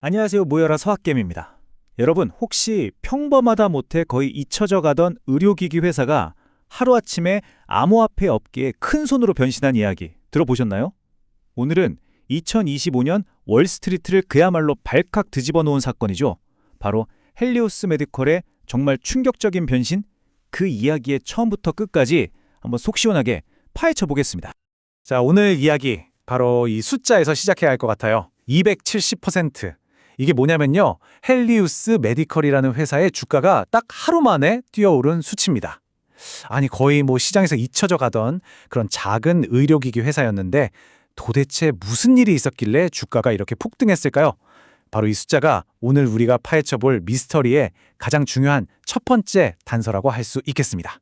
안녕하세요. 모여라 서학겜입니다. 여러분, 혹시 평범하다 못해 거의 잊혀져 가던 의료기기 회사가 하루아침에 암호화폐 업계의 큰 손으로 변신한 이야기 들어보셨나요? 오늘은 2025년 월스트리트를 그야말로 발칵 뒤집어 놓은 사건이죠. 바로 헬리오스 메디컬의 정말 충격적인 변신, 그 이야기의 처음부터 끝까지 한번 속 시원하게 파헤쳐 보겠습니다. 자, 오늘 이야기 바로 이 숫자에서 시작해야 할 것 같아요. 270%. 이게 뭐냐면요, 헬리우스 메디컬이라는 회사의 주가가 딱 하루 만에 뛰어오른 수치입니다. 아니, 거의 시장에서 잊혀져 가던 그런 작은 의료기기 회사였는데 도대체 무슨 일이 있었길래 주가가 이렇게 폭등했을까요? 바로 이 숫자가 오늘 우리가 파헤쳐볼 미스터리의 가장 중요한 첫 번째 단서라고 할 수 있겠습니다.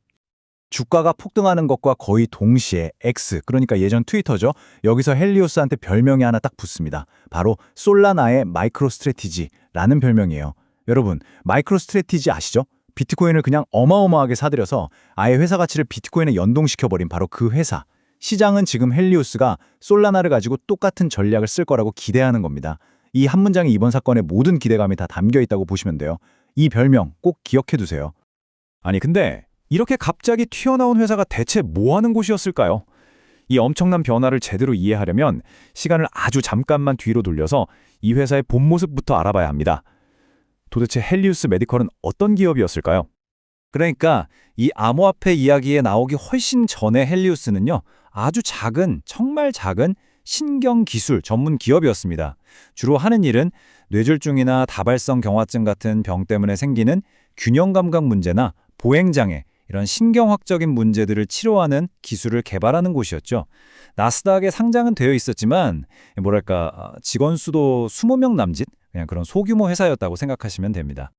주가가 폭등하는 것과 거의 동시에 X, 그러니까 예전 트위터죠. 여기서 헬리오스한테 별명이 하나 딱 붙습니다. 바로 솔라나의 마이크로 스트래티지라는 별명이에요. 여러분, 마이크로 스트래티지 아시죠? 비트코인을 그냥 어마어마하게 사들여서 아예 회사 가치를 비트코인에 연동시켜버린 바로 그 회사. 시장은 지금 헬리오스가 솔라나를 가지고 똑같은 전략을 쓸 거라고 기대하는 겁니다. 이 한 문장에 이번 사건의 모든 기대감이 다 담겨 있다고 보시면 돼요. 이 별명 꼭 기억해 두세요. 아니, 근데 이렇게 갑자기 튀어나온 회사가 대체 뭐 하는 곳이었을까요? 이 엄청난 변화를 제대로 이해하려면 시간을 아주 잠깐만 뒤로 돌려서 이 회사의 본 모습부터 알아봐야 합니다. 도대체 헬리우스 메디컬은 어떤 기업이었을까요? 그러니까 이 암호화폐 이야기에 나오기 훨씬 전에 헬리우스는요, 아주 작은, 정말 작은 신경기술 전문 기업이었습니다. 주로 하는 일은 뇌졸중이나 다발성 경화증 같은 병 때문에 생기는 균형감각 문제나 보행장애, 이런 신경학적인 문제들을 치료하는 기술을 개발하는 곳이었죠. 나스닥에 상장은 되어 있었지만 직원 수도 20명 남짓? 그냥 그런 소규모 회사였다고 생각하시면 됩니다.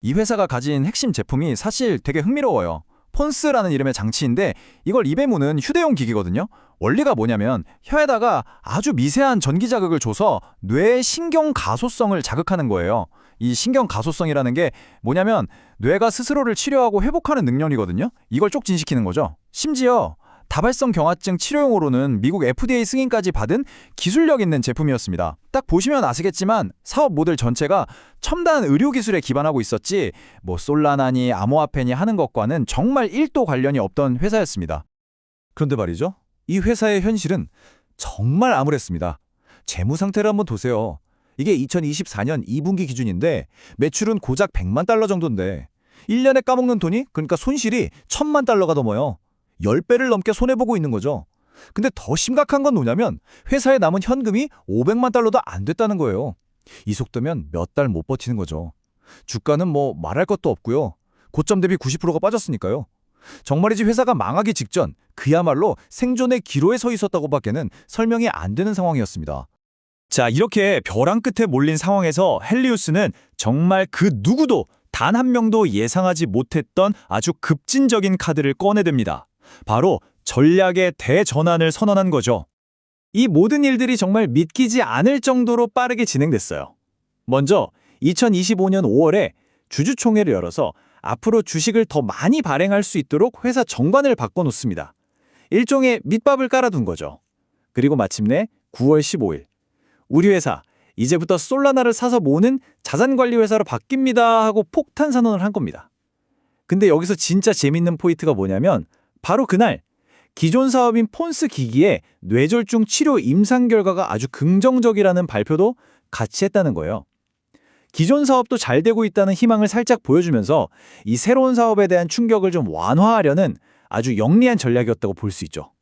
이 회사가 가진 핵심 제품이 사실 되게 흥미로워요. 폰스라는 이름의 장치인데 이걸 입에 무는 휴대용 기기거든요. 원리가 뭐냐면 혀에다가 아주 미세한 전기 자극을 줘서 뇌의 신경 가소성을 자극하는 거예요. 이 신경 가소성이라는 게 뭐냐면 뇌가 스스로를 치료하고 회복하는 능력이거든요. 이걸 촉진시키는 거죠. 심지어 다발성 경화증 치료용으로는 미국 FDA 승인까지 받은 기술력 있는 제품이었습니다. 딱 보시면 아시겠지만 사업 모델 전체가 첨단 의료 기술에 기반하고 있었지 솔라나니 암호화폐니 하는 것과는 정말 1도 관련이 없던 회사였습니다. 그런데 말이죠, 이 회사의 현실은 정말 암울했습니다. 재무 상태를 한번 보세요. 이게 2024년 2분기 기준인데 매출은 고작 100만 달러 정도인데 1년에 까먹는 돈이, 그러니까 손실이 1000만 달러가 넘어요. 10배를 넘게 손해보고 있는 거죠. 근데 더 심각한 건 뭐냐면 회사에 남은 현금이 500만 달러도 안 됐다는 거예요. 이 속도면 몇 달 못 버티는 거죠. 주가는 말할 것도 없고요. 고점 대비 90%가 빠졌으니까요. 정말이지 회사가 망하기 직전 그야말로 생존의 기로에 서 있었다고 밖에는 설명이 안 되는 상황이었습니다. 자, 이렇게 벼랑 끝에 몰린 상황에서 헬리우스는 정말 그 누구도 단 한 명도 예상하지 못했던 아주 급진적인 카드를 꺼내듭니다. 바로 전략의 대전환을 선언한 거죠. 이 모든 일들이 정말 믿기지 않을 정도로 빠르게 진행됐어요. 먼저 2025년 5월에 주주총회를 열어서 앞으로 주식을 더 많이 발행할 수 있도록 회사 정관을 바꿔놓습니다. 일종의 밑밥을 깔아둔 거죠. 그리고 마침내 9월 15일 우리 회사 이제부터 솔라나를 사서 모으는 자산관리회사로 바뀝니다 하고 폭탄 선언을 한 겁니다. 근데 여기서 진짜 재밌는 포인트가 뭐냐면 바로 그날 기존 사업인 폰스 기기의 뇌졸중 치료 임상 결과가 아주 긍정적이라는 발표도 같이 했다는 거예요. 기존 사업도 잘 되고 있다는 희망을 살짝 보여주면서 이 새로운 사업에 대한 충격을 좀 완화하려는 아주 영리한 전략이었다고 볼 수 있죠.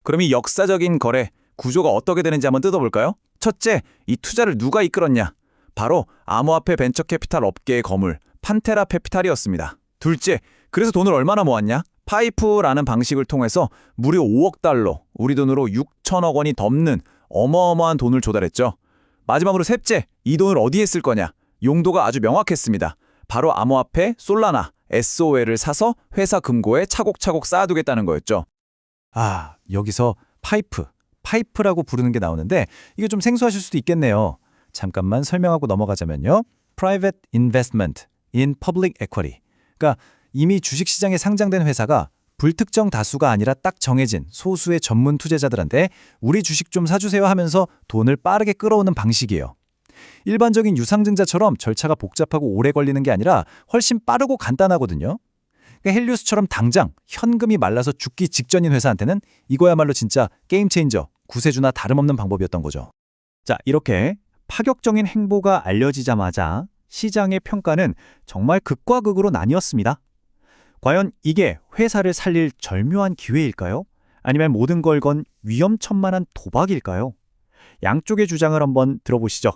그럼 이 역사적인 거래 구조가 어떻게 되는지 한번 뜯어볼까요? 첫째, 이 투자를 누가 이끌었냐? 바로 암호화폐 벤처 캐피탈 업계의 거물 판테라 캐피탈이었습니다. 둘째, 그래서 돈을 얼마나 모았냐? 파이프라는 방식을 통해서 무려 5억 달러, 우리 돈으로 6천억 원이 넘는 어마어마한 돈을 조달했죠. 마지막으로 셋째, 이 돈을 어디에 쓸 거냐? 용도가 아주 명확했습니다. 바로 암호화폐 솔라나, SOL을 사서 회사 금고에 차곡차곡 쌓아두겠다는 거였죠. 아, 여기서 파이프라고 부르는 게 나오는데 이게 좀 생소하실 수도 있겠네요. 잠깐만 설명하고 넘어가자면요. Private Investment in Public Equity. 그러니까 이미 주식시장에 상장된 회사가 불특정 다수가 아니라 딱 정해진 소수의 전문 투자자들한테 우리 주식 좀 사주세요 하면서 돈을 빠르게 끌어오는 방식이에요. 일반적인 유상증자처럼 절차가 복잡하고 오래 걸리는 게 아니라 훨씬 빠르고 간단하거든요. 그러니까 헬리오스처럼 당장 현금이 말라서 죽기 직전인 회사한테는 이거야말로 진짜 게임 체인저, 구세주나 다름없는 방법이었던 거죠. 자, 이렇게 파격적인 행보가 알려지자마자 시장의 평가는 정말 극과 극으로 나뉘었습니다. 과연 이게 회사를 살릴 절묘한 기회일까요? 아니면 모든 걸 건 위험천만한 도박일까요? 양쪽의 주장을 한번 들어보시죠.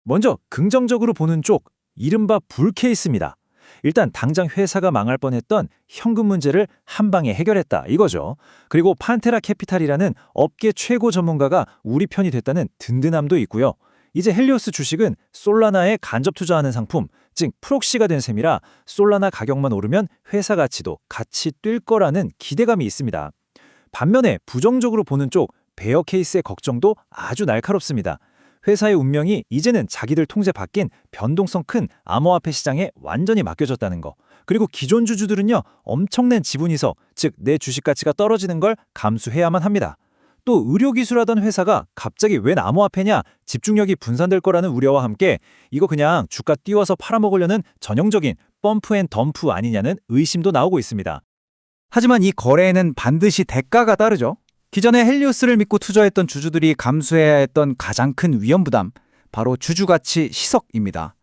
먼저 긍정적으로 보는 쪽, 이른바 불 케이스입니다. 일단 당장 회사가 망할 뻔했던 현금 문제를 한 방에 해결했다 이거죠. 그리고 판테라 캐피탈이라는 업계 최고 전문가가 우리 편이 됐다는 든든함도 있고요. 이제 헬리오스 주식은 솔라나에 간접 투자하는 상품, 즉 프록시가 된 셈이라 솔라나 가격만 오르면 회사 가치도 같이 뛸 거라는 기대감이 있습니다. 반면에 부정적으로 보는 쪽 베어 케이스의 걱정도 아주 날카롭습니다. 회사의 운명이 이제는 자기들 통제 바뀐 변동성 큰 암호화폐 시장에 완전히 맡겨졌다는 거. 그리고 기존 주주들은요, 엄청난 지분이석, 즉 내 주식 가치가 떨어지는 걸 감수해야만 합니다. 또 의료기술하던 회사가 갑자기 웬 암호화폐냐, 집중력이 분산될 거라는 우려와 함께 이거 그냥 주가 띄워서 팔아먹으려는 전형적인 펌프 앤 덤프 아니냐는 의심도 나오고 있습니다. 하지만 이 거래에는 반드시 대가가 따르죠. 기존에 헬리오스를 믿고 투자했던 주주들이 감수해야 했던 가장 큰 위험 부담, 바로 주주가치 희석입니다.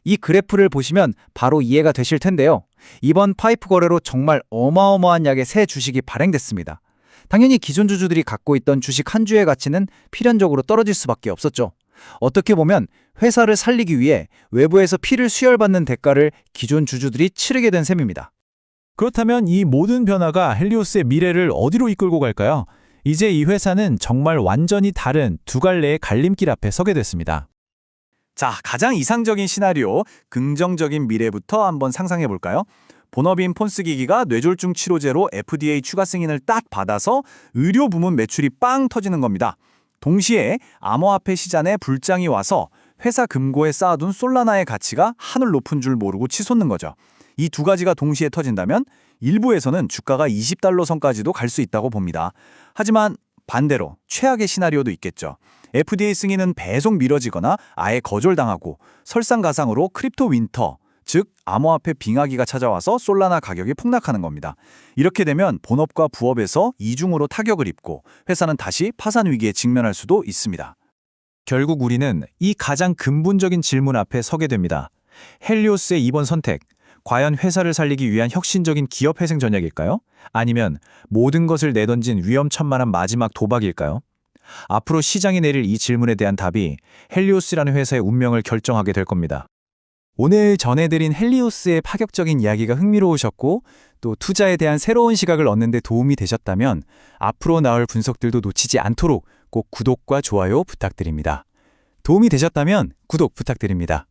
이 그래프를 보시면 바로 이해가 되실 텐데요. 이번 파이프 거래로 정말 어마어마한 양의 새 주식이 발행됐습니다. 당연히 기존 주주들이 갖고 있던 주식 한 주의 가치는 필연적으로 떨어질 수밖에 없었죠. 어떻게 보면 회사를 살리기 위해 외부에서 피를 수혈받는 대가를 기존 주주들이 치르게 된 셈입니다. 그렇다면 이 모든 변화가 헬리오스의 미래를 어디로 이끌고 갈까요? 이제 이 회사는 정말 완전히 다른 두 갈래의 갈림길 앞에 서게 됐습니다. 자, 가장 이상적인 시나리오, 긍정적인 미래부터 한번 상상해 볼까요? 본업인 폰스 기기가 뇌졸중 치료제로 FDA 추가 승인을 딱 받아서 의료 부문 매출이 빵 터지는 겁니다. 동시에 암호화폐 시장에 불장이 와서 회사 금고에 쌓아둔 솔라나의 가치가 하늘 높은 줄 모르고 치솟는 거죠. 이 두 가지가 동시에 터진다면 일부에서는 주가가 $20 선까지도 갈 수 있다고 봅니다. 하지만 반대로 최악의 시나리오도 있겠죠. FDA 승인은 배속 미뤄지거나 아예 거절당하고 설상가상으로 크립토 윈터, 즉 암호화폐 빙하기가 찾아와서 솔라나 가격이 폭락하는 겁니다. 이렇게 되면 본업과 부업에서 이중으로 타격을 입고 회사는 다시 파산 위기에 직면할 수도 있습니다. 결국 우리는 이 가장 근본적인 질문 앞에 서게 됩니다. 헬리오스의 이번 선택, 과연 회사를 살리기 위한 혁신적인 기업 회생 전략일까요? 아니면 모든 것을 내던진 위험천만한 마지막 도박일까요? 앞으로 시장이 내릴 이 질문에 대한 답이 헬리오스라는 회사의 운명을 결정하게 될 겁니다. 오늘 전해드린 헬리오스의 파격적인 이야기가 흥미로우셨고 또 투자에 대한 새로운 시각을 얻는 데 도움이 되셨다면 앞으로 나올 분석들도 놓치지 않도록 꼭 구독과 좋아요 부탁드립니다. 도움이 되셨다면 구독 부탁드립니다.